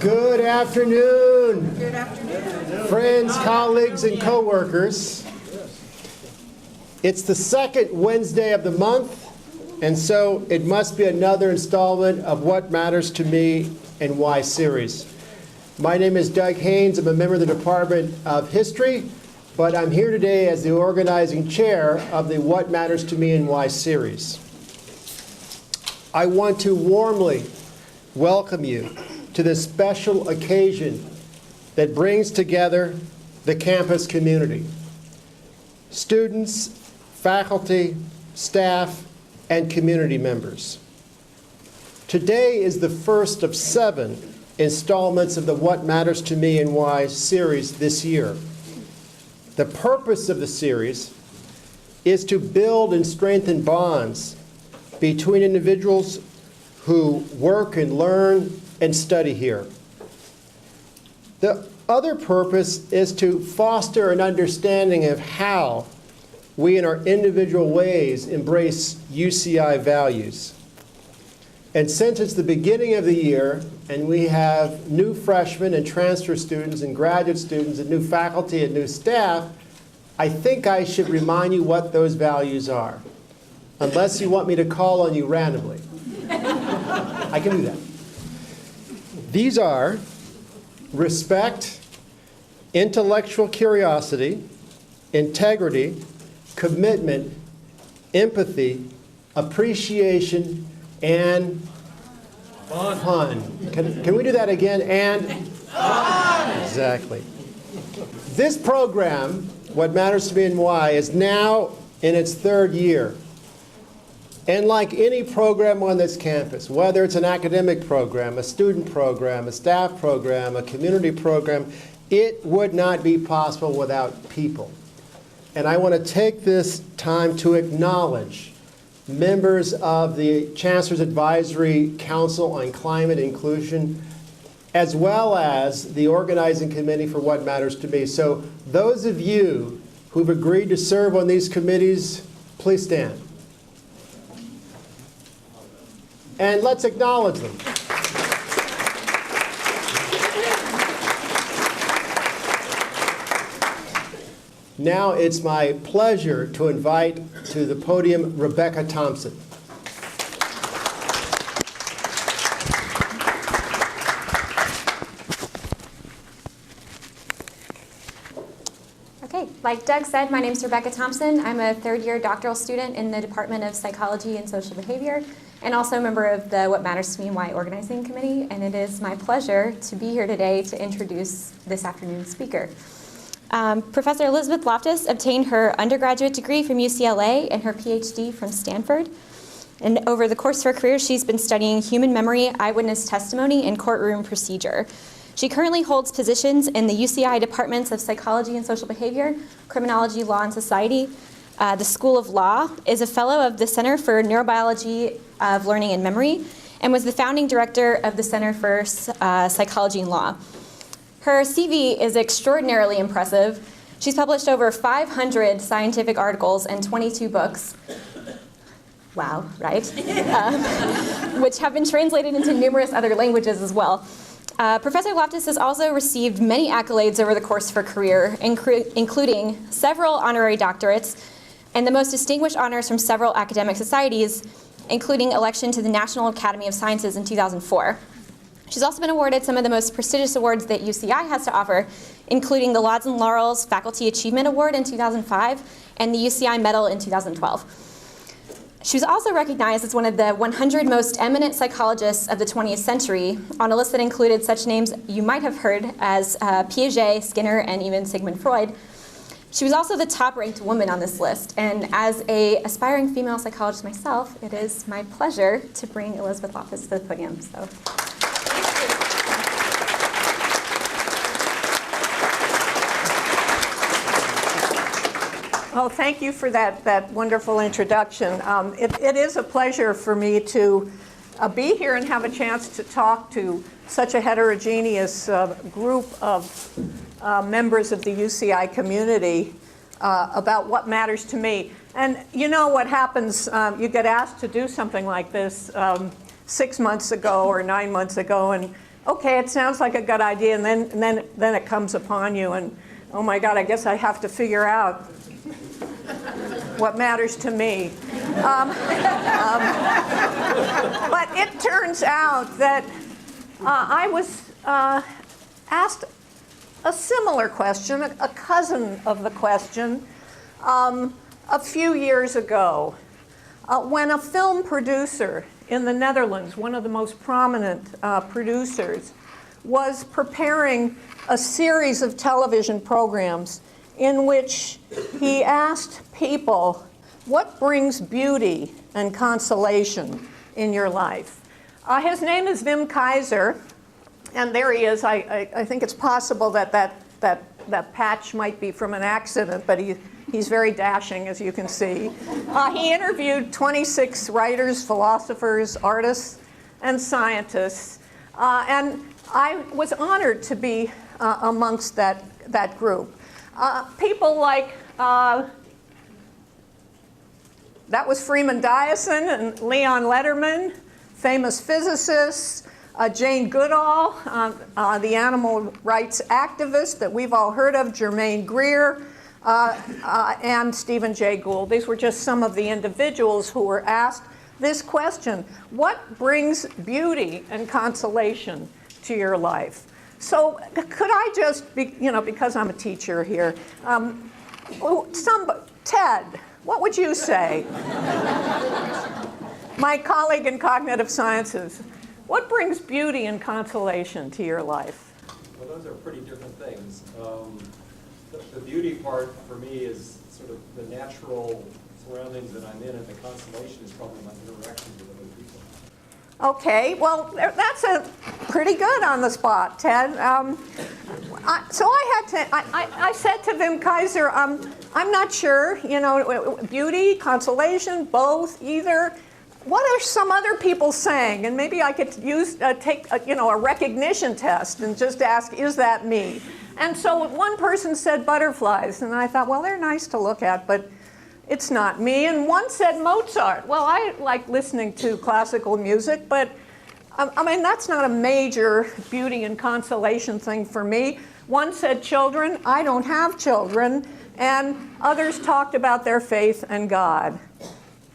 Good afternoon. Good afternoon. Friends, colleagues, and co-workers. It's the second Wednesday of the month, and so it must be another installment of What Matters to Me and Why series. My name is Doug Haynes. I'm a member of the Department of History, but I'm here today as the organizing chair of the What Matters to Me and Why series. I want to warmly welcome you to this special occasion that brings together the campus community. Students, faculty, staff, and community members. Today is the first of 7 installments of the What Matters to Me and Why series this year. The purpose of the series is to build and strengthen bonds between individuals who work and learn and study here. The other purpose is to foster an understanding of how we in our individual ways embrace UCI values. And since it's the beginning of the year and we have new freshmen and transfer students and graduate students and new faculty and new staff, I think I should remind you what those values are, unless you want me to call on you randomly. I can do that. These are respect, intellectual curiosity, integrity, commitment, empathy, appreciation, and fun. Can we do that again? And fun! Exactly. This program, What Matters to Me and Why, is now in its 3rd year. And like any program on this campus, whether it's an academic program, a student program, a staff program, a community program, it would not be possible without people. And I want to take this time to acknowledge members of the Chancellor's Advisory Council on Climate Inclusion, as well as the organizing committee for What Matters to Me. So those of you who've agreed to serve on these committees, please stand. And let's acknowledge them. Now it's my pleasure to invite to the podium Rebecca Thompson. Okay, like Doug said, my name is Rebecca Thompson. I'm a 3rd-year doctoral student in the Department of Psychology and Social Behavior, and also a member of the What Matters to Me and Why organizing committee. And it is my pleasure to be here today to introduce this afternoon's speaker. Professor Elizabeth Loftus obtained her undergraduate degree from UCLA and her PhD from Stanford. And over the course of her career, she's been studying human memory, eyewitness testimony, and courtroom procedure. She currently holds positions in the UCI Departments of Psychology and Social Behavior, Criminology, Law, and Society. The School of Law, is a fellow of the Center for Neurobiology of Learning and Memory, and was the founding director of the Center for Psychology and Law. Her CV is extraordinarily impressive. She's published over 500 scientific articles and 22 books. Wow, right? Which have been translated into numerous other languages as well. Professor Loftus has also received many accolades over the course of her career, including several honorary doctorates and the most distinguished honors from several academic societies, including election to the National Academy of Sciences in 2004. She's also been awarded some of the most prestigious awards that UCI has to offer, including the Lauds and Laurels Faculty Achievement Award in 2005 and the UCI Medal in 2012. She was also recognized as one of the 100 most eminent psychologists of the 20th century on a list that included such names you might have heard as Piaget, Skinner, and even Sigmund Freud. She was also the top-ranked woman on this list, and as an aspiring female psychologist myself, it is my pleasure to bring Elizabeth Loftus to the podium. So. Well, thank you for that wonderful introduction. It is a pleasure for me to be here and have a chance to talk to such a heterogeneous group of members of the UCI community about what matters to me. And you know what happens, you get asked to do something like this 6 months ago or 9 months ago, and okay, it sounds like a good idea, and then it comes upon you, and oh my God, I guess I have to figure out what matters to me. But it turns out that I was asked a similar question, a cousin of the question, a few years ago, when a film producer in the Netherlands, one of the most prominent producers, was preparing a series of television programs in which he asked people, what brings beauty and consolation in your life? His name is Wim Keizer, and there he is. I think it's possible that patch might be from an accident, but he's very dashing, as you can see. He interviewed 26 writers, philosophers, artists, and scientists, and I was honored to be amongst that group. People like, that was Freeman Dyson and Leon Lederman, famous physicists, Jane Goodall, the animal rights activist that we've all heard of, Germaine Greer, and Stephen Jay Gould. These were just some of the individuals who were asked this question: what brings beauty and consolation to your life? So could I just, because I'm a teacher here, Ted, what would you say? My colleague in cognitive sciences, what brings beauty and consolation to your life? Well, those are pretty different things. The beauty part for me is sort of the natural surroundings that I'm in, and the consolation is probably my interactions with other people. Okay, well, that's a pretty good on the spot, Ted. So I said to Wim Keizer, I'm not sure, beauty, consolation, both, either. What are some other people saying? And maybe I could take a recognition test and just ask, is that me? And so one person said butterflies, and I thought, well, they're nice to look at, but it's not me. And one said Mozart. Well, I like listening to classical music, but that's not a major beauty and consolation thing for me. One said children. I don't have children. And others talked about their faith and God.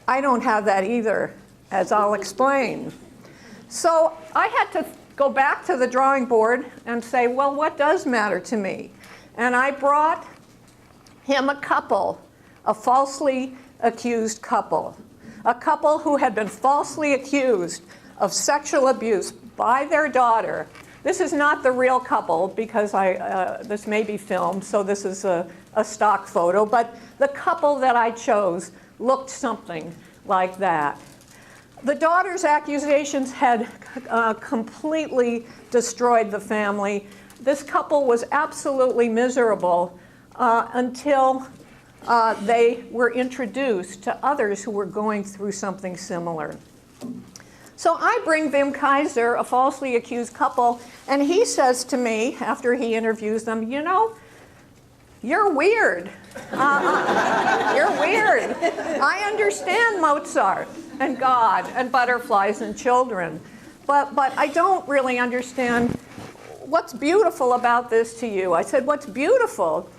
I don't have that either, as I'll explain. So I had to go back to the drawing board and say, well, what does matter to me? And I brought him a couple, a falsely accused couple, a couple who had been falsely accused of sexual abuse by their daughter. This is not the real couple, because this may be filmed, so this is a stock photo, but the couple that I chose looked something like that. The daughter's accusations had completely destroyed the family. This couple was absolutely miserable until they were introduced to others who were going through something similar. So I bring Wim Keizer, a falsely accused couple, and he says to me, after he interviews them, you're weird. You're weird. I understand Mozart and God and butterflies and children, but I don't really understand what's beautiful about this to you. I said, what's beautiful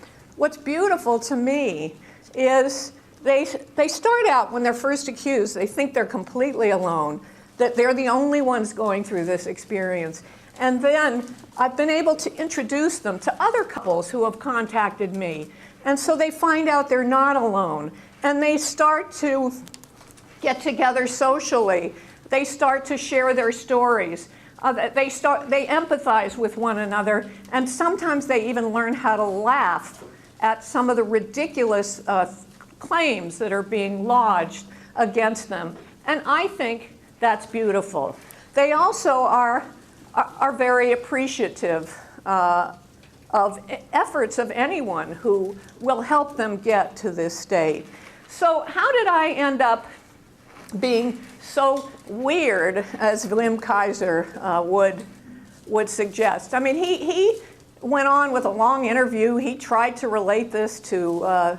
to me is they start out when they're first accused, they think they're completely alone, that they're the only ones going through this experience. And then I've been able to introduce them to other couples who have contacted me. And so they find out they're not alone. And they start to get together socially. They start to share their stories. They empathize with one another. And sometimes they even learn how to laugh at some of the ridiculous claims that are being lodged against them. And I think that's beautiful. They also are very appreciative of efforts of anyone who will help them get to this state. So how did I end up being so weird, as Wim Keizer would suggest? I mean, he went on with a long interview. He tried to relate this to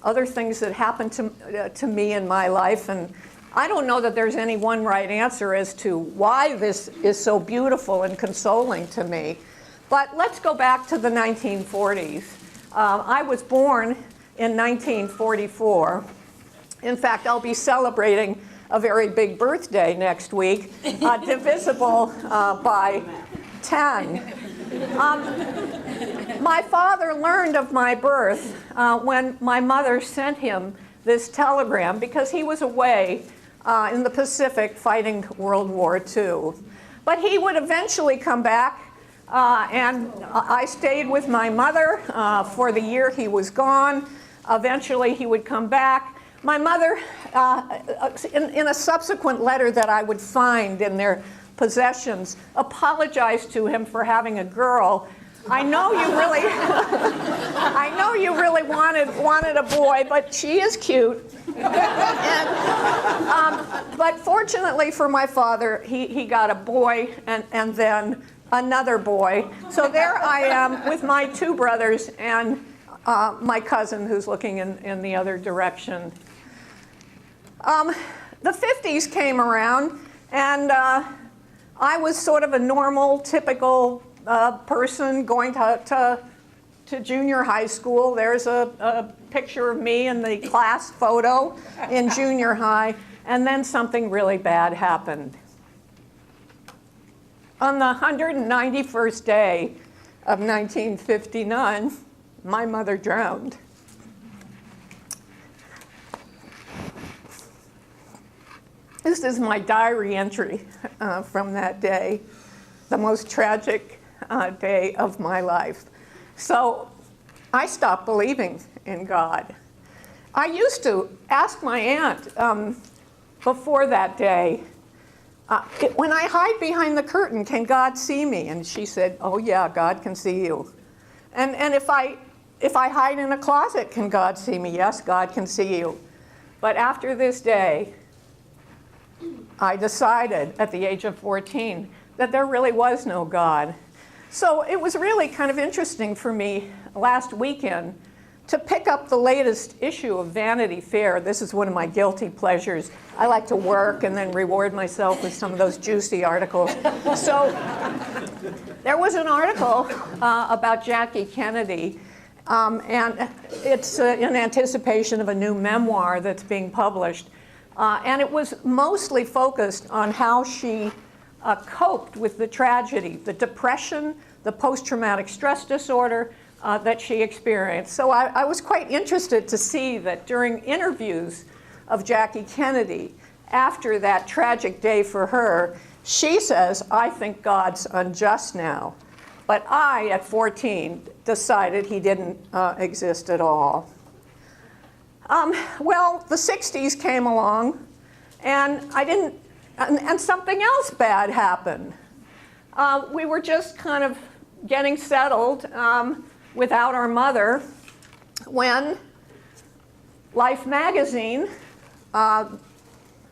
other things that happened to me in my life, and I don't know that there's any one right answer as to why this is so beautiful and consoling to me. But let's go back to the 1940s. I was born in 1944. In fact, I'll be celebrating a very big birthday next week, divisible by 10. My father learned of my birth when my mother sent him this telegram because he was away in the Pacific fighting World War II. But he would eventually come back, and I stayed with my mother for the year he was gone. Eventually he would come back. My mother, in a subsequent letter that I would find in their possessions, apologized to him for having a girl. I know you really, I know you really wanted a boy, but she is cute. And, but fortunately for my father, he got a boy and then another boy. So there I am with my two brothers and my cousin who's looking in the other direction. The 50s came around, and I was sort of a normal, typical person going to junior high school. There's a picture of me in the class photo in junior high, and then something really bad happened. On the 191st day of 1959, my mother drowned. This is my diary entry from that day, the most tragic day of my life. So I stopped believing in God. I used to ask my aunt before that day, when I hide behind the curtain, can God see me? And she said, oh yeah, God can see you. And if I hide in a closet, can God see me? Yes, God can see you. But after this day, I decided at the age of 14 that there really was no God. So it was really kind of interesting for me last weekend to pick up the latest issue of Vanity Fair. This is one of my guilty pleasures. I like to work and then reward myself with some of those juicy articles. So there was an article about Jackie Kennedy, and it's in anticipation of a new memoir that's being published. And it was mostly focused on how she coped with the tragedy, the depression, the post-traumatic stress disorder that she experienced. So I was quite interested to see that during interviews of Jackie Kennedy, after that tragic day for her, she says, I think God's unjust now. But I, at 14, decided he didn't exist at all. Well, the 60s came along, and and something else bad happened. We were just kind of getting settled without our mother when Life magazine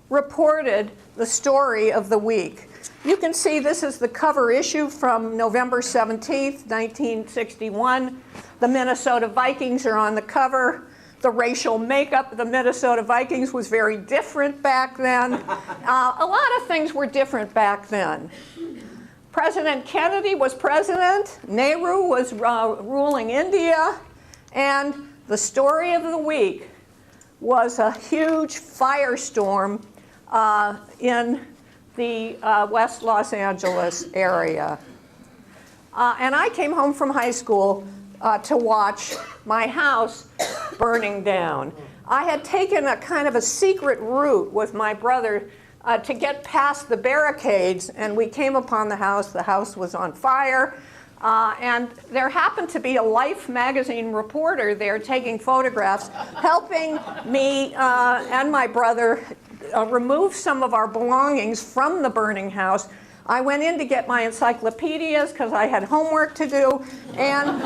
reported the story of the week. You can see this is the cover issue from November 17th, 1961. The Minnesota Vikings are on the cover. The racial makeup of the Minnesota Vikings was very different back then. A lot of things were different back then. President Kennedy was president. Nehru was ruling India. And the story of the week was a huge firestorm in the West Los Angeles area. And I came home from high school to watch my house burning down. I had taken a kind of a secret route with my brother to get past the barricades, and we came upon the house. The house was on fire, and there happened to be a Life magazine reporter there taking photographs, helping me and my brother remove some of our belongings from the burning house. I went in to get my encyclopedias because I had homework to do, and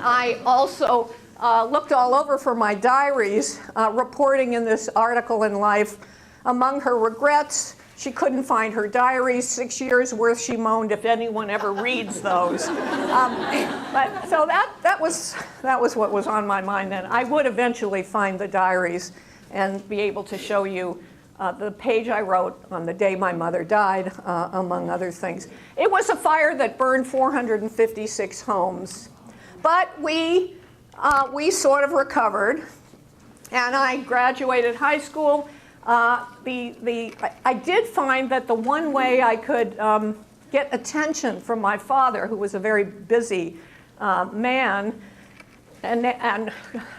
I also looked all over for my diaries, reporting in this article in Life. Among her regrets, she couldn't find her diaries. 6 years worth, she moaned, if anyone ever reads those. But so that was what was on my mind then. I would eventually find the diaries and be able to show you the page I wrote on the day my mother died, among other things. It was a fire that burned 456 homes. But we sort of recovered, and I graduated high school. I did find that the one way I could get attention from my father, who was a very busy man, and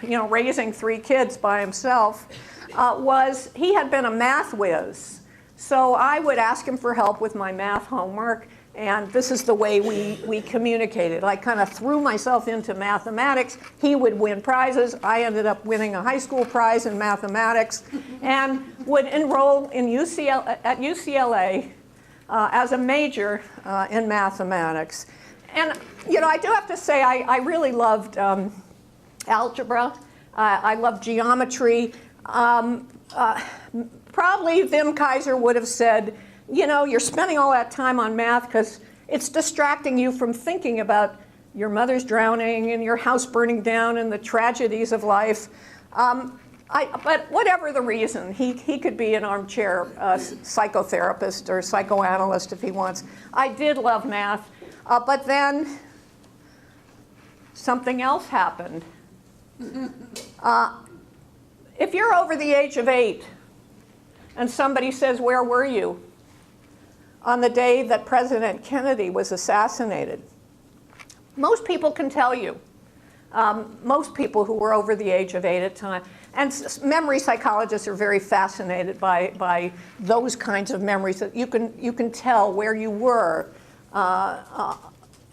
you know, raising 3 kids by himself, was he had been a math whiz. So I would ask him for help with my math homework, and this is the way we communicated. I kind of threw myself into mathematics. He would win prizes. I ended up winning a high school prize in mathematics, and would enroll in at UCLA as a major in mathematics. And you know, I do have to say I really loved algebra. I loved geometry. Probably Wim Kaiser would have said, you know, you're spending all that time on math because it's distracting you from thinking about your mother's drowning and your house burning down and the tragedies of life. But whatever the reason, he could be an armchair psychotherapist or psychoanalyst if he wants. I did love math, but then something else happened. If you're over the age of 8 and somebody says, "Where were you on the day that President Kennedy was assassinated?" Most people can tell you. Most people who were over the age of 8 at the time. And memory psychologists are very fascinated by those kinds of memories, that you can tell where you were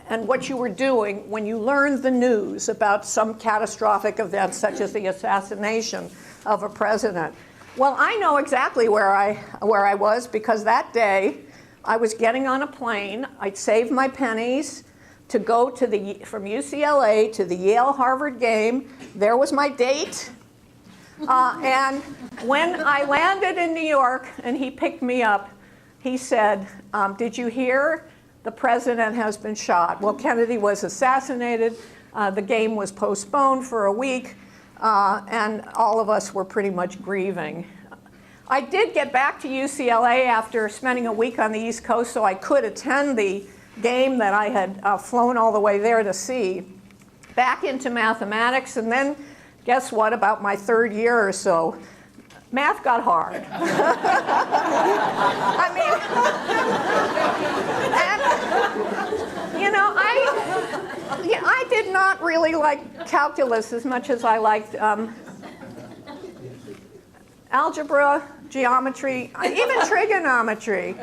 and what you were doing when you learned the news about some catastrophic event, such as the assassination of a president. Well, I know exactly where I was, because that day I was getting on a plane. I'd saved my pennies to go from UCLA to the Yale-Harvard game. There was my date. And when I landed in New York and he picked me up, he said, "Did you hear? The president has been shot." Well, Kennedy was assassinated. The game was postponed for a week, and all of us were pretty much grieving. I did get back to UCLA after spending a week on the East Coast, so I could attend the game that I had flown all the way there to see, back into mathematics. And then guess what, about my 3rd year or so, math got hard. I mean, and, you know, I did not really like calculus as much as I liked algebra, geometry, even trigonometry.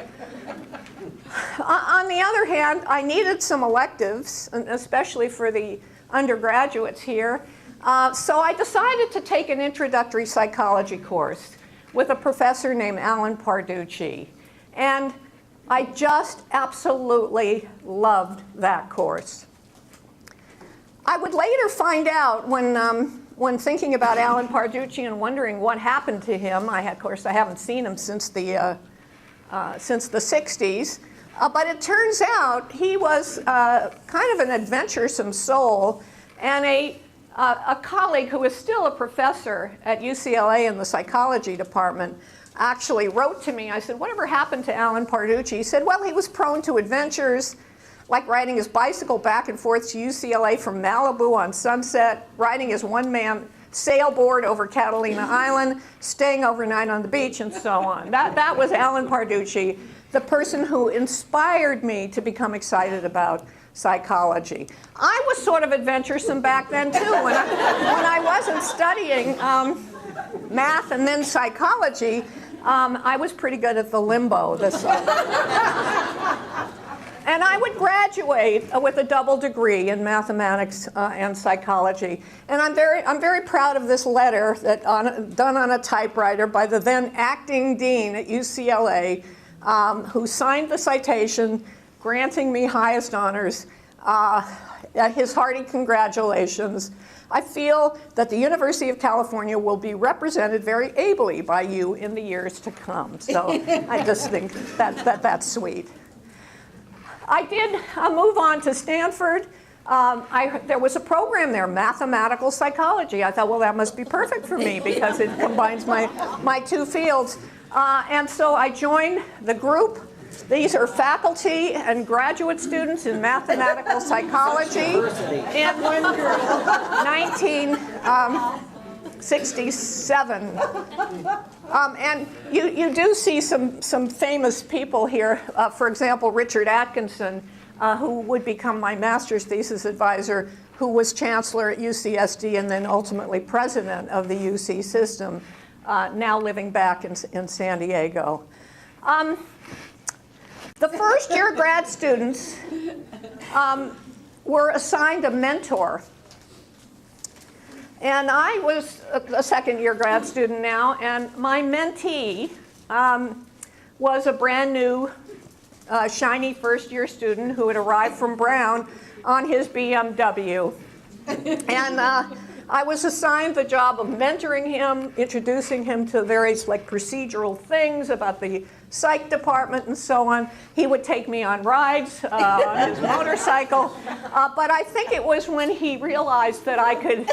On the other hand, I needed some electives, especially for the undergraduates here. So I decided to take an introductory psychology course with a professor named Alan Parducci. And I just absolutely loved that course. I would later find out when thinking about Alan Parducci and wondering what happened to him. Of course, I haven't seen him since the 60s. But it turns out he was kind of an adventuresome soul, and a colleague who is still a professor at UCLA in the psychology department actually wrote to me. I said, "Whatever happened to Alan Parducci?" He said, "Well, he was prone to adventures, like riding his bicycle back and forth to UCLA from Malibu on Sunset, riding his one-man sailboard over Catalina Island, staying overnight on the beach, and so on." That was Alan Parducci, the person who inspired me to become excited about psychology. I was sort of adventuresome back then too. When I wasn't studying math and then psychology, I was pretty good at the limbo. And I would graduate with a double degree in mathematics and psychology. And I'm very proud of this letter that done on a typewriter by the then acting dean at UCLA, who signed the citation granting me highest honors. His hearty congratulations. I feel that the University of California will be represented very ably by you in the years to come. So I just think that's sweet. I did move on to Stanford. There was a program there, mathematical psychology. I thought, well, that must be perfect for me because it combines my 2 fields. And so I joined the group. These are faculty and graduate students in mathematical psychology in 1967. And you do see some famous people here. For example, Richard Atkinson, who would become my master's thesis advisor, who was chancellor at UCSD and then ultimately president of the UC system, now living back in San Diego. The first-year grad students were assigned a mentor. And I was a second-year grad student now, and my mentee was a brand new, shiny first-year student who had arrived from Brown on his BMW. And I was assigned the job of mentoring him, introducing him to various procedural things about the psych department and so on. He would take me on rides on his motorcycle. But I think it was when he realized that I could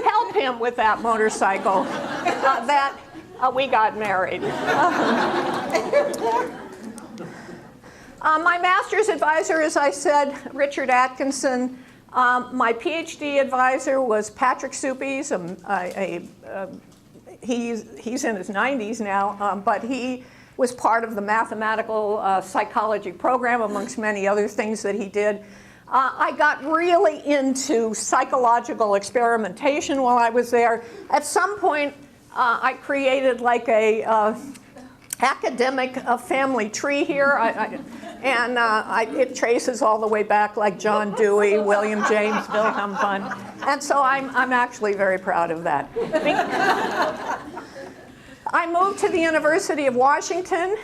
help him with that motorcycle that we got married. My master's advisor, as I said, Richard Atkinson. My PhD advisor was Patrick Suppies. He's in his 90s now, but he was part of the mathematical psychology program, amongst many other things that he did. I got really into psychological experimentation while I was there. At some point, I created like a academic family tree here. It traces all the way back, like John Dewey, William James, Wilhelm Wundt. And so I'm actually very proud of that. I moved to the University of Washington.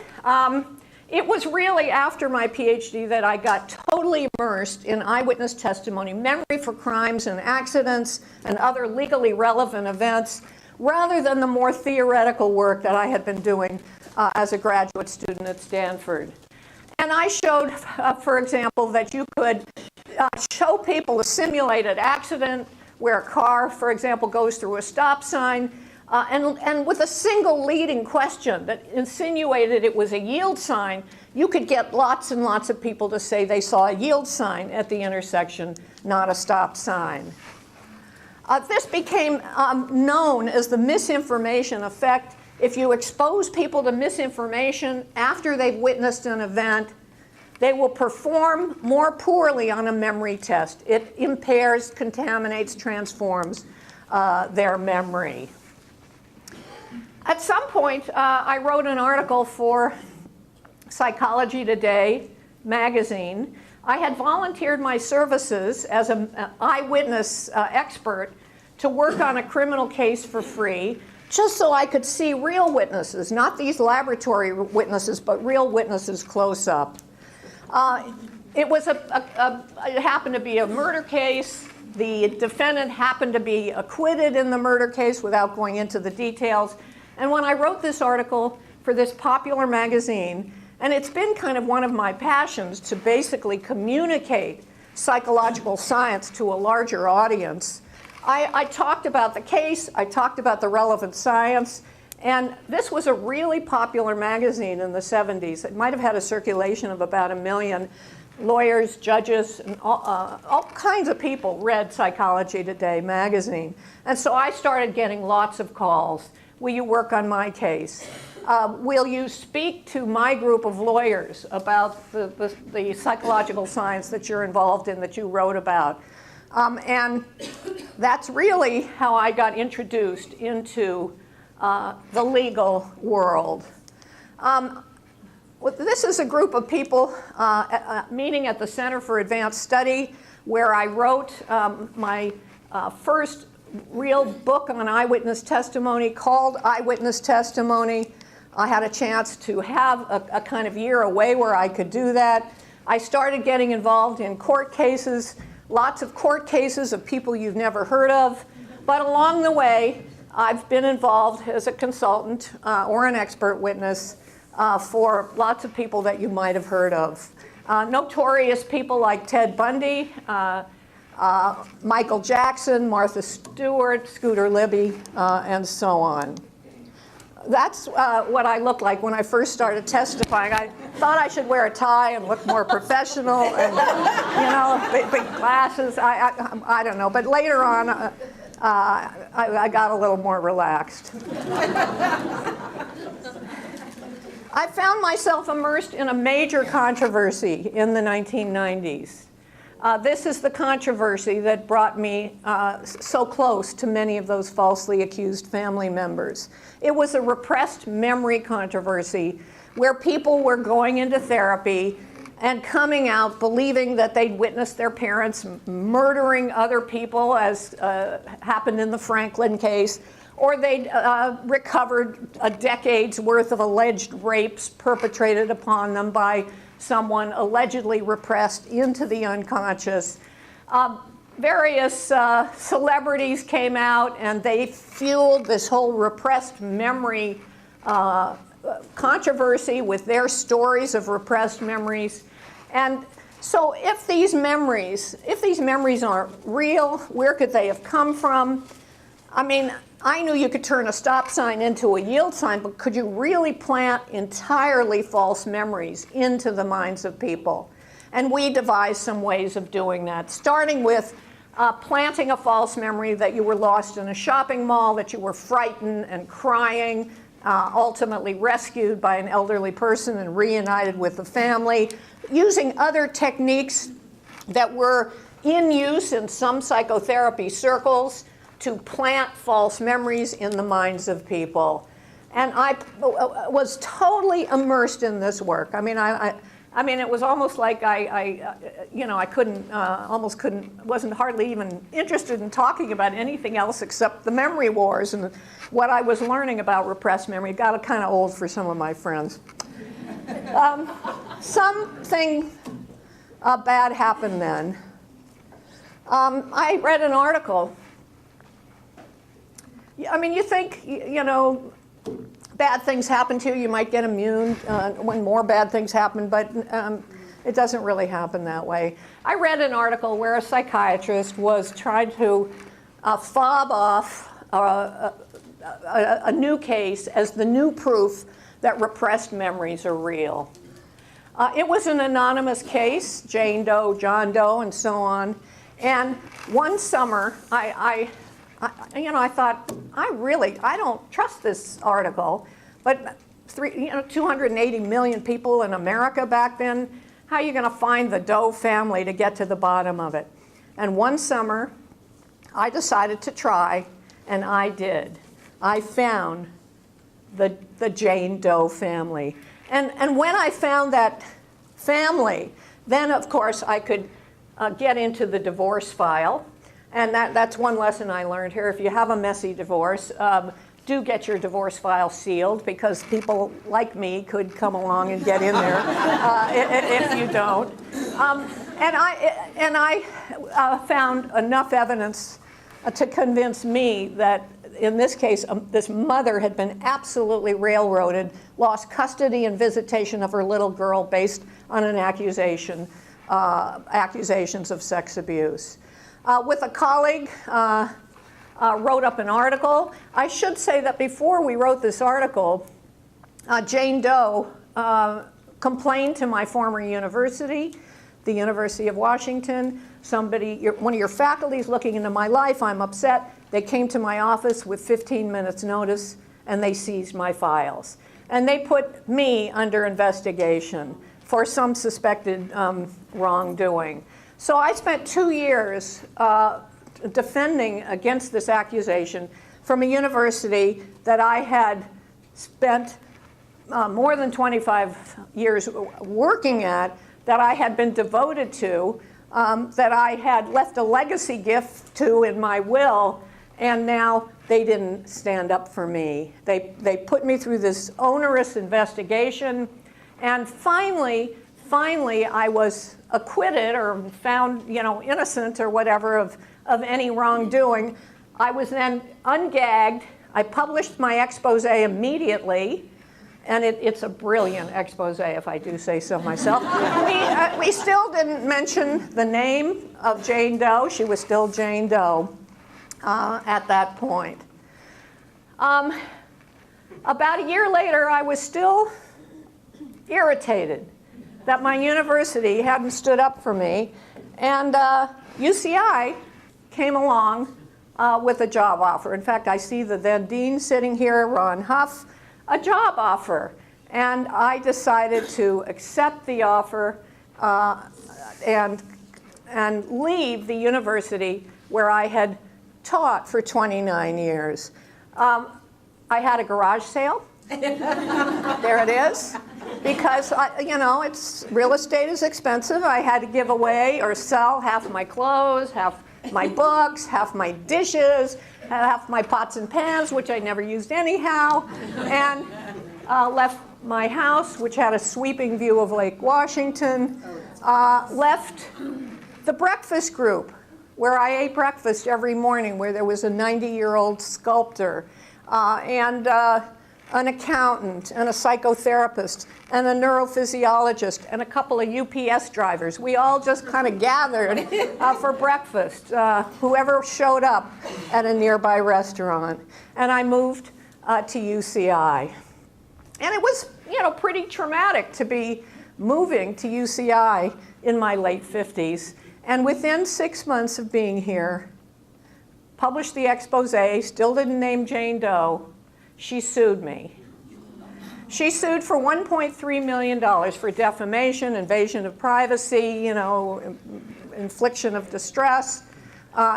It was really after my PhD that I got totally immersed in eyewitness testimony, memory for crimes and accidents, and other legally relevant events, rather than the more theoretical work that I had been doing as a graduate student at Stanford. And I showed, for example, that you could show people a simulated accident where a car, for example, goes through a stop sign, and with a single leading question that insinuated it was a yield sign, you could get lots and lots of people to say they saw a yield sign at the intersection, not a stop sign. This became known as the misinformation effect. If you expose people to misinformation after they've witnessed an event, they will perform more poorly on a memory test. It impairs, contaminates, transforms their memory. At some point, I wrote an article for Psychology Today magazine. I had volunteered my services as an eyewitness expert to work on a criminal case for free, just so I could see real witnesses, not these laboratory witnesses, but real witnesses close up. It happened to be a murder case. The defendant happened to be acquitted in the murder case without going into the details. And when I wrote this article for this popular magazine, and it's been kind of one of my passions to basically communicate psychological science to a larger audience, I talked about the case, I talked about the relevant science, and this was a really popular magazine in the 70s. It might have had a circulation of about 1 million. Lawyers, judges, and all kinds of people read Psychology Today magazine. And so I started getting lots of calls. Will you work on my case? Will you speak to my group of lawyers about the psychological science that you're involved in, that you wrote about? And that's really how I got introduced into the legal world. This is a group of people meeting at the Center for Advanced Study, where I wrote my first real book on eyewitness testimony called Eyewitness Testimony. I had a chance to have a kind of year away where I could do that. I started getting involved in court cases, lots of court cases of people you've never heard of. But along the way, I've been involved as a consultant or an expert witness for lots of people that you might have heard of. Notorious people like Ted Bundy, Michael Jackson, Martha Stewart, Scooter Libby, and so on. That's what I looked like when I first started testifying. I thought I should wear a tie and look more professional and, big glasses. I don't know. But later on, I got a little more relaxed. I found myself immersed in a major controversy in the 1990s. This is the controversy that brought me so close to many of those falsely accused family members. It was a repressed memory controversy where people were going into therapy and coming out believing that they'd witnessed their parents murdering other people, as happened in the Franklin case, or they'd recovered a decade's worth of alleged rapes perpetrated upon them by someone allegedly repressed into the unconscious. Various celebrities came out and they fueled this whole repressed memory controversy with their stories of repressed memories. And so if these memories aren't real, where could they have come from? I mean, I knew you could turn a stop sign into a yield sign, but could you really plant entirely false memories into the minds of people? And we devised some ways of doing that, starting with planting a false memory that you were lost in a shopping mall, that you were frightened and crying, ultimately rescued by an elderly person and reunited with the family, using other techniques that were in use in some psychotherapy circles to plant false memories in the minds of people. And I was totally immersed in this work. I mean, it was almost like I wasn't hardly even interested in talking about anything else except the memory wars and what I was learning about repressed memory. It got kind of old for some of my friends. Something bad happened then. I read an article. I mean, you think, bad things happen to you, you might get immune when more bad things happen, but it doesn't really happen that way. I read an article where a psychiatrist was trying to fob off a new case as the new proof that repressed memories are real. It was an anonymous case, Jane Doe, John Doe, and so on. And one summer, I thought, I don't trust this article, but 280 million people in America back then, how are you going to find the Doe family to get to the bottom of it? And one summer, I decided to try, and I did. I found the Jane Doe family. And when I found that family, then of course I could get into the divorce file. And that's one lesson I learned here. If you have a messy divorce, do get your divorce file sealed, because people like me could come along and get in there if you don't. And I found enough evidence to convince me that in this case, this mother had been absolutely railroaded, lost custody and visitation of her little girl based on an accusations of sex abuse. With a colleague, wrote up an article. I should say that before we wrote this article, Jane Doe complained to my former university, the University of Washington. One of your faculty is looking into my life, I'm upset. They came to my office with 15 minutes notice and they seized my files. And they put me under investigation for some suspected wrongdoing. So I spent 2 years defending against this accusation from a university that I had spent more than 25 years working at, that I had been devoted to, that I had left a legacy gift to in my will, and now they didn't stand up for me. They put me through this onerous investigation, and finally I was acquitted or found, innocent or whatever of any wrongdoing. I was then ungagged. I published my expose immediately, and it's a brilliant expose, if I do say so myself. We still didn't mention the name of Jane Doe. She was still Jane Doe at that point. about a year later, I was still irritated that my university hadn't stood up for me, and UCI came along with a job offer. In fact, I see the then dean sitting here, Ron Huff, a job offer. And I decided to accept the offer and leave the university where I had taught for 29 years. I had a garage sale. There it is. Because, it's real estate is expensive. I had to give away or sell half my clothes, half my books, half my dishes, half my pots and pans, which I never used anyhow, and left my house, which had a sweeping view of Lake Washington, left the breakfast group, where I ate breakfast every morning, where there was a 90-year-old sculptor, and an accountant, and a psychotherapist, and a neurophysiologist, and a couple of UPS drivers. We all just kind of gathered for breakfast, whoever showed up at a nearby restaurant. And I moved to UCI. And it was, pretty traumatic to be moving to UCI in my late 50s. And within 6 months of being here, published the expose, still didn't name Jane Doe. She sued me. She sued for $1.3 million for defamation, invasion of privacy, infliction of distress.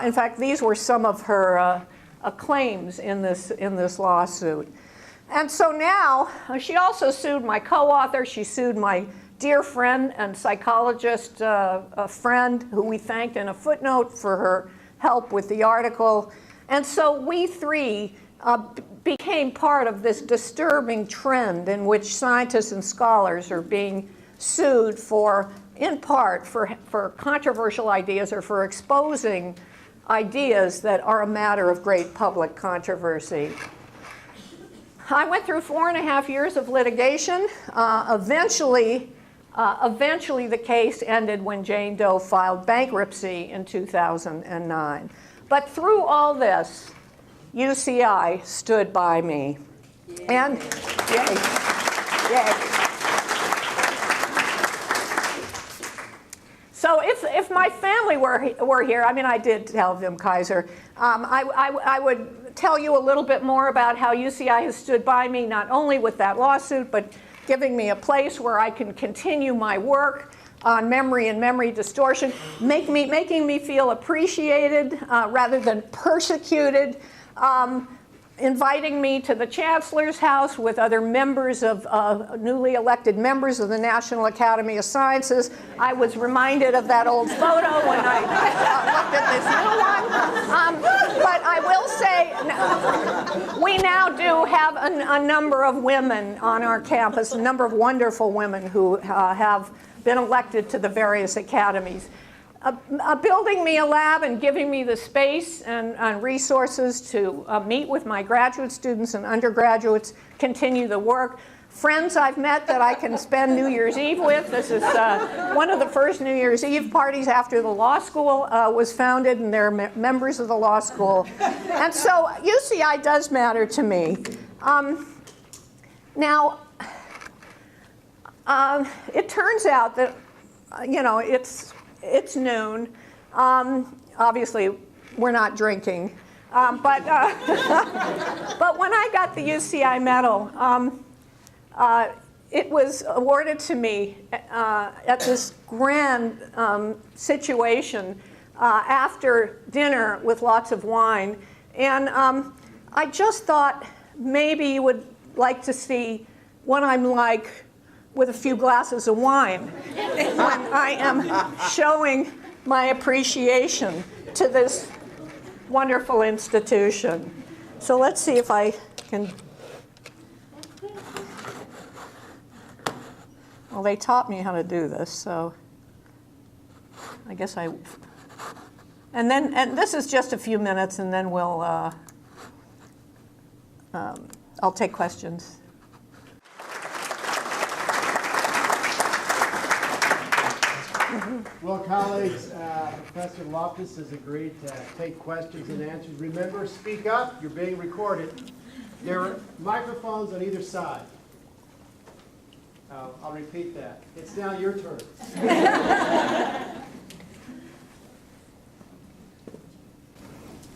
In fact, these were some of her claims in this lawsuit. And so now, she also sued my co-author. She sued my dear friend and psychologist, a friend who we thanked in a footnote for her help with the article. And so we three became part of this disturbing trend in which scientists and scholars are being sued for, in part, for controversial ideas or for exposing ideas that are a matter of great public controversy. I went through 4.5 years of litigation. Eventually, the case ended when Jane Doe filed bankruptcy in 2009. But through all this, UCI stood by me. And yay. So if my family were here, I did tell Wim Kaiser, I would tell you a little bit more about how UCI has stood by me, not only with that lawsuit, but giving me a place where I can continue my work on memory and memory distortion, making me feel appreciated rather than persecuted, inviting me to the Chancellor's house with other members of newly elected members of the National Academy of Sciences. I was reminded of that old photo when I looked at this new one. But I will say, we now do have a number of women on our campus, a number of wonderful women who have been elected to the various academies. Building me a lab and giving me the space and resources to meet with my graduate students and undergraduates, continue the work. Friends I've met that I can spend New Year's Eve with. This is one of the first New Year's Eve parties after the law school was founded, and they're members of the law school. And so UCI does matter to me. Now, it turns out that, it's noon. Obviously, we're not drinking. But when I got the UCI medal, it was awarded to me at this grand situation after dinner with lots of wine. And I just thought maybe you would like to see what I'm like with a few glasses of wine when I am showing my appreciation to this wonderful institution. So let's see if I can. Well, they taught me how to do this, so I guess and this is just a few minutes, and then we'll, I'll take questions. Well, colleagues, Professor Loftus has agreed to take questions and answers. Remember, speak up. You're being recorded. There are microphones on either side. I'll repeat that. It's now your turn.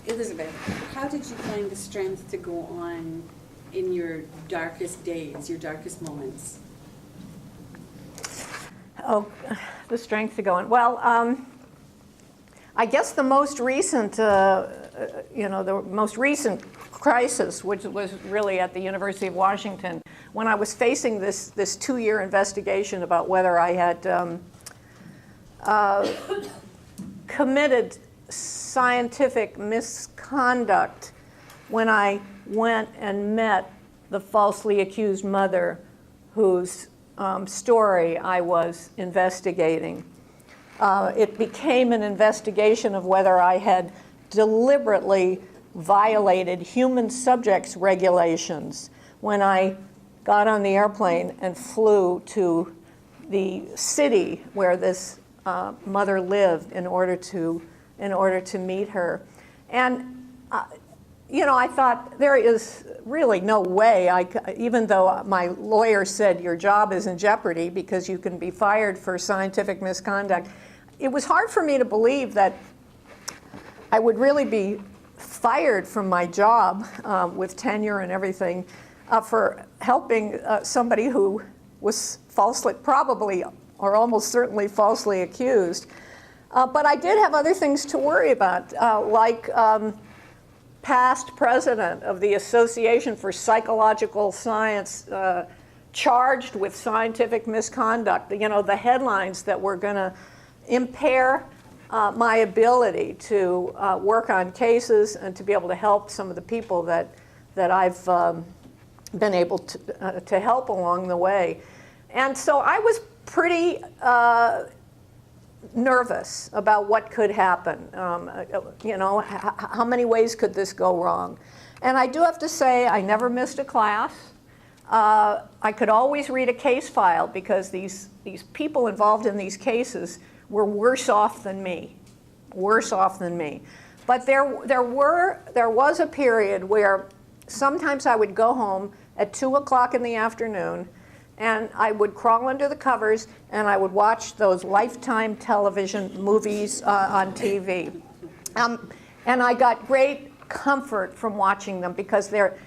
Elizabeth, how did you find the strength to go on in your darkest days, your darkest moments? Oh, the strength to go on. Well, I guess the most recent, the most recent crisis, which was really at the University of Washington, when I was facing this 2-year investigation about whether I had committed scientific misconduct when I went and met the falsely accused mother whose story I was investigating. It became an investigation of whether I had deliberately violated human subjects regulations when I got on the airplane and flew to the city where this mother lived in order to meet her. And I thought there is really no way, even though my lawyer said your job is in jeopardy because you can be fired for scientific misconduct, it was hard for me to believe that I would really be fired from my job with tenure and everything for helping somebody who was falsely, probably or almost certainly falsely accused. But I did have other things to worry about, like past president of the Association for Psychological Science charged with scientific misconduct, the headlines that were going to impair my ability to work on cases and to be able to help some of the people that I've been able to help along the way. And so I was pretty nervous about what could happen. How many ways could this go wrong? And I do have to say I never missed a class. I could always read a case file because these people involved in these cases were worse off than me. But there was a period where sometimes I would go home at 2 o'clock in the afternoon and I would crawl under the covers and I would watch those Lifetime television movies on TV. And I got great comfort from watching them because they're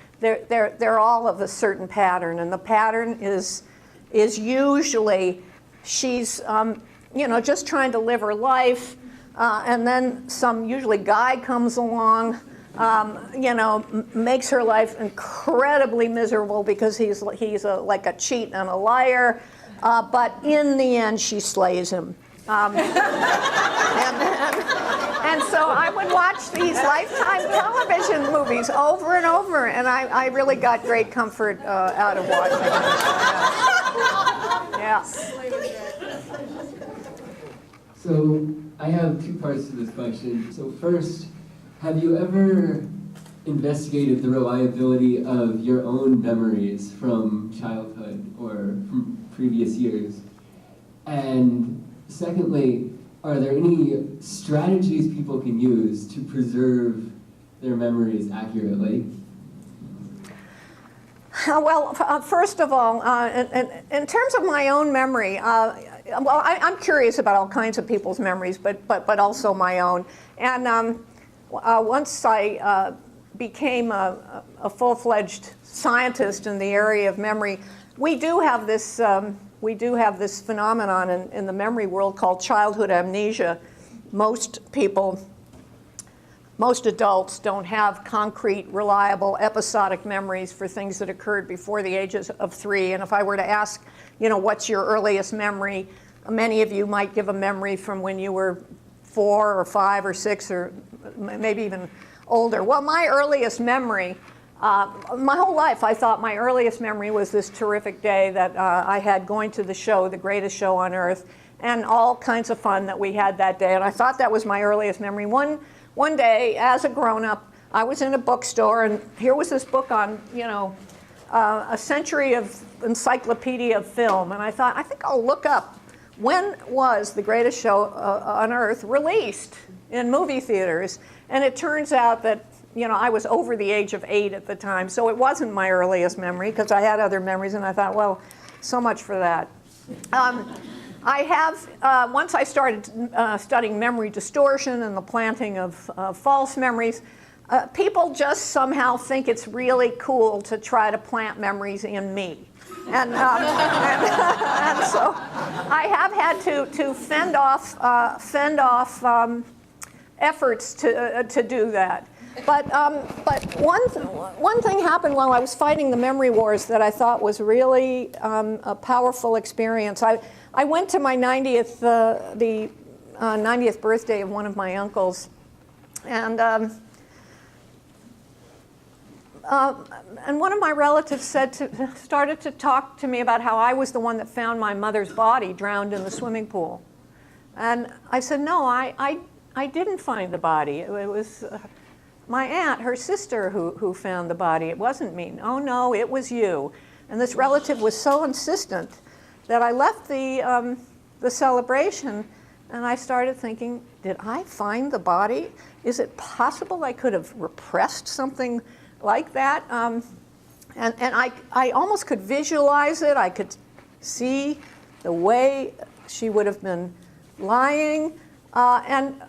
all of a certain pattern, and the pattern is usually she's just trying to live her life, and then some usually guy comes along, makes her life incredibly miserable because he's like a cheat and a liar, but in the end she slays him. And so I would watch these Lifetime television movies over and over, and I really got great comfort out of watching them. Yeah. So I have 2 parts to this question. So first, have you ever investigated the reliability of your own memories from childhood or from previous years? And secondly, are there any strategies people can use to preserve their memories accurately? Well, first of all, in terms of my own memory, I'm curious about all kinds of people's memories, but also my own. And once I became a full-fledged scientist in the area of memory, we do have this phenomenon in the memory world called childhood amnesia. Most adults don't have concrete, reliable, episodic memories for things that occurred before the ages of 3. And if I were to ask, what's your earliest memory, many of you might give a memory from when you were 4 or 5 or 6 or maybe even older. Well, my earliest memory, my whole life, I thought my earliest memory was this terrific day that I had going to the show, the greatest show on earth, and all kinds of fun that we had that day. And I thought that was my earliest memory. One day, as a grown-up, I was in a bookstore, and here was this book on, a century of encyclopedia of film. And I thought, I think I'll look up when was the greatest show on earth released in movie theaters. And it turns out that I was over the age of 8 at the time, so it wasn't my earliest memory because I had other memories, and I thought, well, so much for that. I have, once I started studying memory distortion and the planting of false memories, people just somehow think it's really cool to try to plant memories in me. And so I have had to fend off efforts to do that. But one thing happened while I was fighting the memory wars that I thought was really a powerful experience. I went to my 90th, the 90th birthday of one of my uncles, and one of my relatives started to talk to me about how I was the one that found my mother's body drowned in the swimming pool. And I said, no, I didn't find the body. It was my aunt, her sister, who found the body. It wasn't me. Oh, no, it was you. And this relative was so insistent that I left the celebration, and I started thinking, did I find the body? Is it possible I could have repressed something like that? And I almost could visualize it. I could see the way she would have been lying. And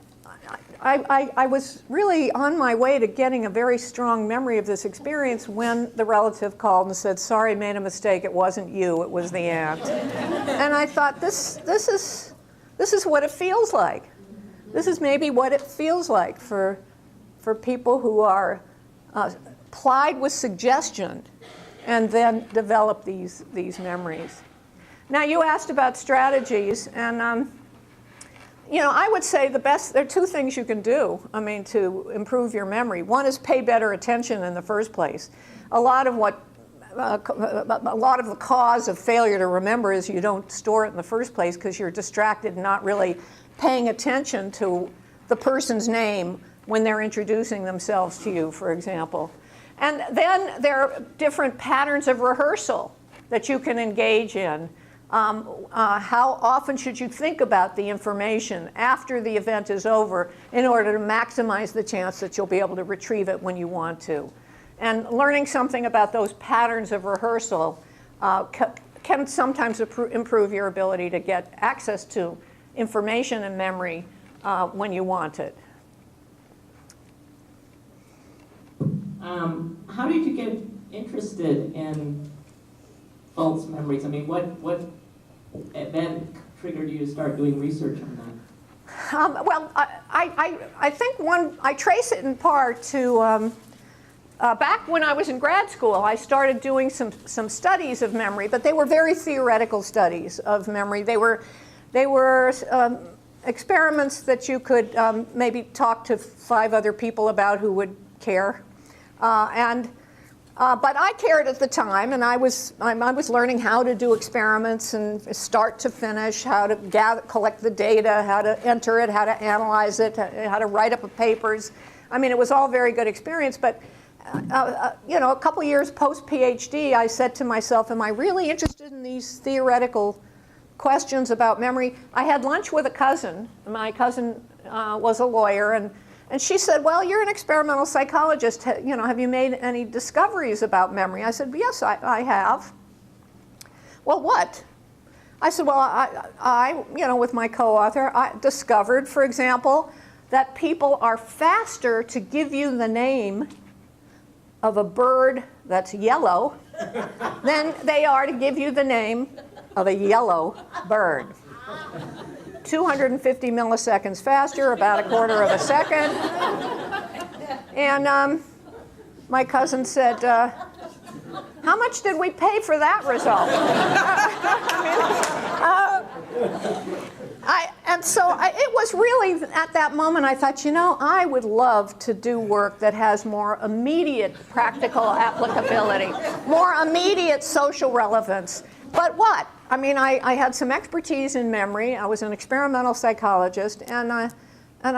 I was really on my way to getting a very strong memory of this experience when the relative called and said, sorry, made a mistake. It wasn't you. It was the aunt. And I thought, this is what it feels like. This is maybe what it feels like for people who are plied with suggestion and then develop these memories. Now, you asked about strategies, and I would say there are two things you can do, to improve your memory. One is pay better attention in the first place. A lot of the cause of failure to remember is you don't store it in the first place because you're distracted and not really paying attention to the person's name when they're introducing themselves to you, for example. And then there are different patterns of rehearsal that you can engage in. How often should you think about the information after the event is over in order to maximize the chance that you'll be able to retrieve it when you want to? And learning something about those patterns of rehearsal can sometimes improve your ability to get access to information and memory when you want it. How did you get interested in false memories? What event triggered you to start doing research on that? Well, I think I trace it in part to back when I was in grad school. I started doing some studies of memory, but they were very theoretical studies of memory. They were experiments that you could maybe talk to 5 other people about who would care. But I cared at the time, and I was learning how to do experiments and start to finish, how to collect the data, how to enter it, how to analyze it, how to write up papers. It was all very good experience, but a couple years post-PhD, I said to myself, am I really interested in these theoretical questions about memory? I had lunch with a cousin. My cousin was a lawyer, and she said, well, you're an experimental psychologist. Have you made any discoveries about memory? I said, yes, I have. Well, what? I said, well, I with my co-author, I discovered, for example, that people are faster to give you the name of a bird that's yellow than they are to give you the name of a yellow bird. 250 milliseconds faster, about a quarter of a second. And my cousin said, how much did we pay for that result? It was really, at that moment, I thought, I would love to do work that has more immediate practical applicability, more immediate social relevance. But what? I had some expertise in memory. I was an experimental psychologist, and I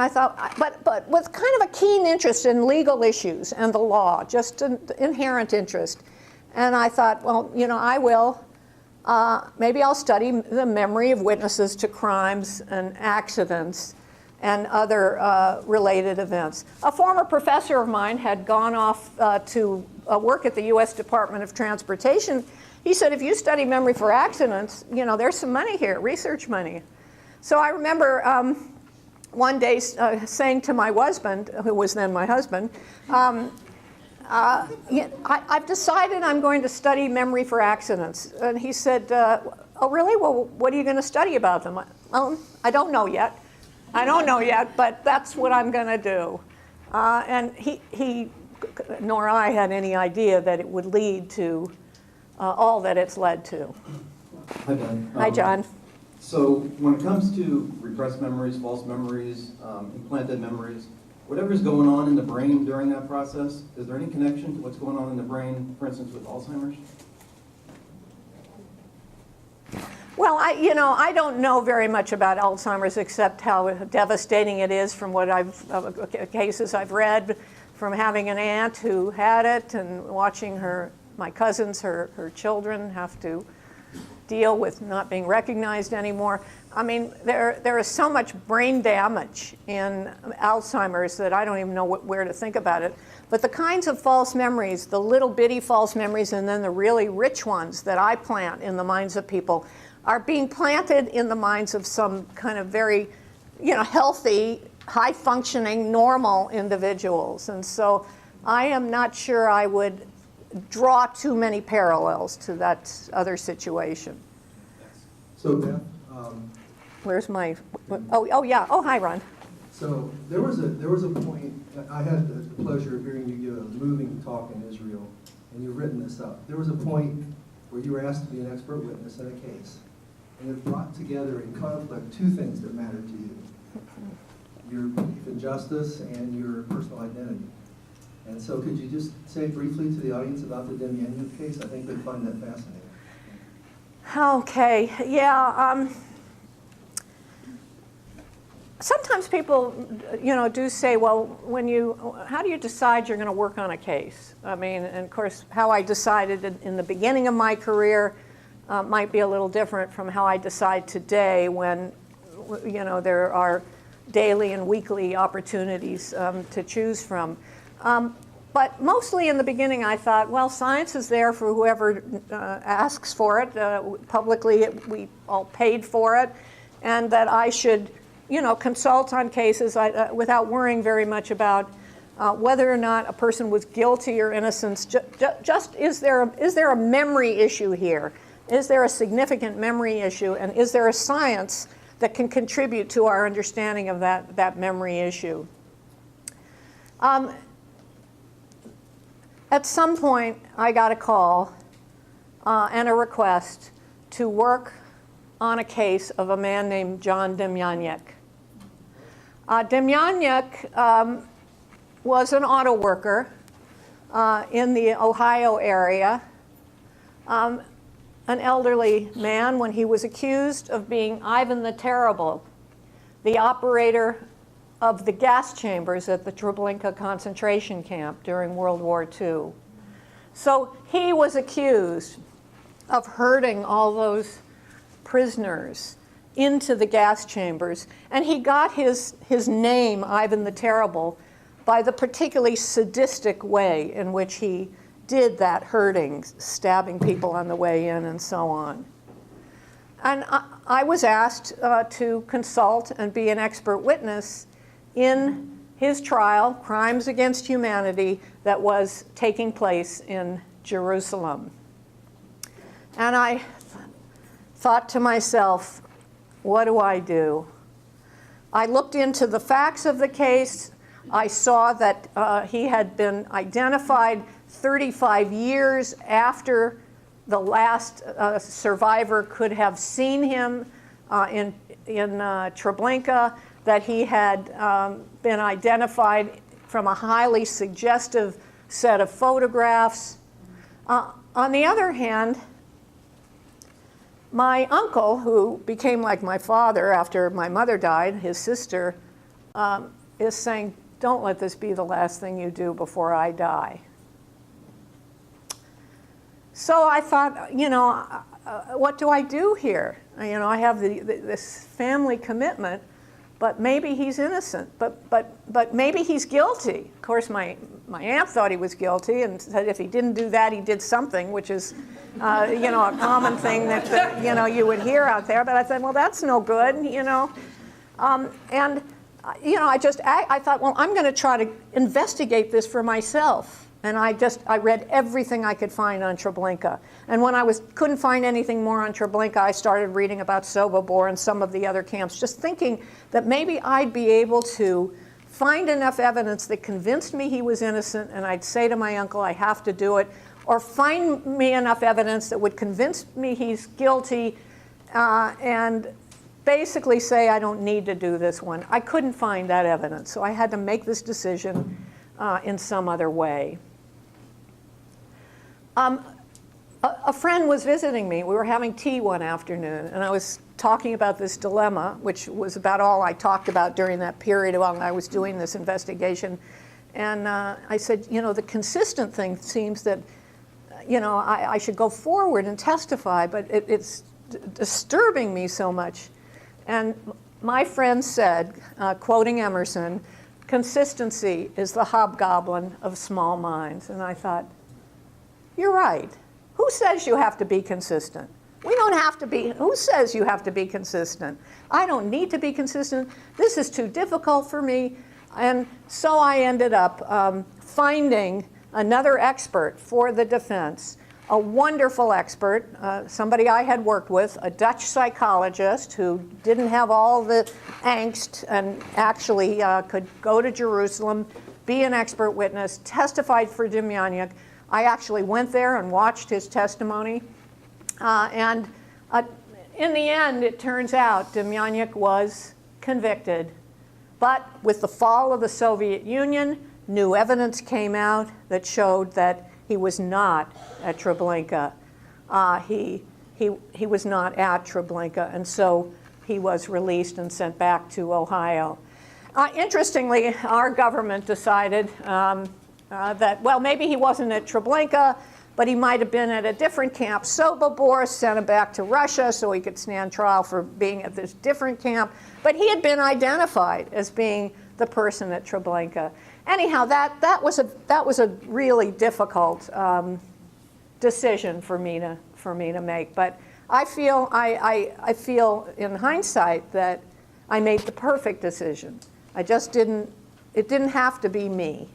thought, but with kind of a keen interest in legal issues and the law, just an inherent interest. And I thought, well, I will. Maybe I'll study the memory of witnesses to crimes and accidents. and other related events. A former professor of mine had gone off to work at the U.S. Department of Transportation. He said, if you study memory for accidents, you know, there's some money here, research money. So I remember one day saying to my husband, who was then my husband, I've decided I'm going to study memory for accidents. And he said, oh, really? Well, what are you going to study about them? Well, I don't know yet. I don't know yet, but that's what I'm going to do. And he nor I had any idea that it would lead to all that it's led to. Hi, Ben. Hi, John. So when it comes to repressed memories, false memories, implanted memories, whatever's going on in the brain during that process, is there any connection to what's going on in the brain, for instance, with Alzheimer's? Well, I don't know very much about Alzheimer's except how devastating it is from what cases I've read, from having an aunt who had it and watching my cousins, her children have to deal with not being recognized anymore. I mean, there is so much brain damage in Alzheimer's that I don't even know where to think about it. But the kinds of false memories, the little bitty false memories and then the really rich ones that I plant in the minds of people are being planted in the minds of some kind of very, healthy, high-functioning, normal individuals. And so I am not sure I would draw too many parallels to that other situation. So, Beth, Where's my, yeah, hi, Ron. so there was a point, I had the pleasure of hearing you give a moving talk in Israel, and you've written this up. There was a point where you were asked to be an expert witness in a case, and it brought together in conflict two things that mattered to you: your belief in justice and your personal identity. And so could you just say briefly to the audience about the Demyanov case? I think they'd find that fascinating. Okay, yeah. Sometimes people, do say, well, how do you decide you're going to work on a case? I mean, and of course, how I decided in the beginning of my career might be a little different from how I decide today when, there are daily and weekly opportunities to choose from. But mostly in the beginning I thought, well, science is there for whoever asks for it. Publicly, we all paid for it, and that I should, consult on cases without worrying very much about whether or not a person was guilty or innocent. Just is there a memory issue here? Is there a significant memory issue, and is there a science that can contribute to our understanding of that memory issue? At some point, I got a call and a request to work on a case of a man named John Demjanjuk. Demjanjuk was an auto worker in the Ohio area, an elderly man when he was accused of being Ivan the Terrible, the operator of the gas chambers at the Treblinka concentration camp during World War II. So he was accused of herding all those prisoners into the gas chambers, and he got his name, Ivan the Terrible, by the particularly sadistic way in which he did that herding, stabbing people on the way in and so on. And I was asked to consult and be an expert witness in his trial, Crimes Against Humanity, that was taking place in Jerusalem. And I thought to myself, what do I do? I looked into the facts of the case. I saw that he had been identified 35 years after the last survivor could have seen him in Treblinka, that he had been identified from a highly suggestive set of photographs. On the other hand, my uncle, who became like my father after my mother died, his sister, is saying, don't let this be the last thing you do before I die. So I thought, what do I do here? I have this family commitment, but maybe he's innocent, but maybe he's guilty. Of course, my aunt thought he was guilty and said if he didn't do that, he did something, which is, a common thing that you would hear out there. But I said, well, that's no good, I thought, well, I'm going to try to investigate this for myself. And I read everything I could find on Treblinka. And when I couldn't find anything more on Treblinka, I started reading about Sobibor and some of the other camps, just thinking that maybe I'd be able to find enough evidence that convinced me he was innocent, and I'd say to my uncle, I have to do it, or find me enough evidence that would convince me he's guilty, and basically say I don't need to do this one. I couldn't find that evidence, so I had to make this decision in some other way. A friend was visiting me. We were having tea one afternoon, and I was talking about this dilemma, which was about all I talked about during that period while I was doing this investigation. And I said, the consistent thing seems that, I should go forward and testify, but it's disturbing me so much. And my friend said, quoting Emerson, consistency is the hobgoblin of small minds. And I thought, you're right. Who says you have to be consistent? We don't have to be. Who says you have to be consistent? I don't need to be consistent. This is too difficult for me. And so I ended up finding another expert for the defense, a wonderful expert, somebody I had worked with, a Dutch psychologist who didn't have all the angst and actually could go to Jerusalem, be an expert witness, testified for Demjanjuk. I actually went there and watched his testimony. And in the end, it turns out Demjanjuk was convicted. But with the fall of the Soviet Union, new evidence came out that showed that he was not at Treblinka. He was not at Treblinka, and so he was released and sent back to Ohio. Interestingly, our government decided that, well, maybe he wasn't at Treblinka, but he might have been at a different camp. Sobibor sent him back to Russia so he could stand trial for being at this different camp. But he had been identified as being the person at Treblinka. Anyhow, that was a really difficult decision for me to make. But I feel in hindsight that I made the perfect decision. It didn't have to be me.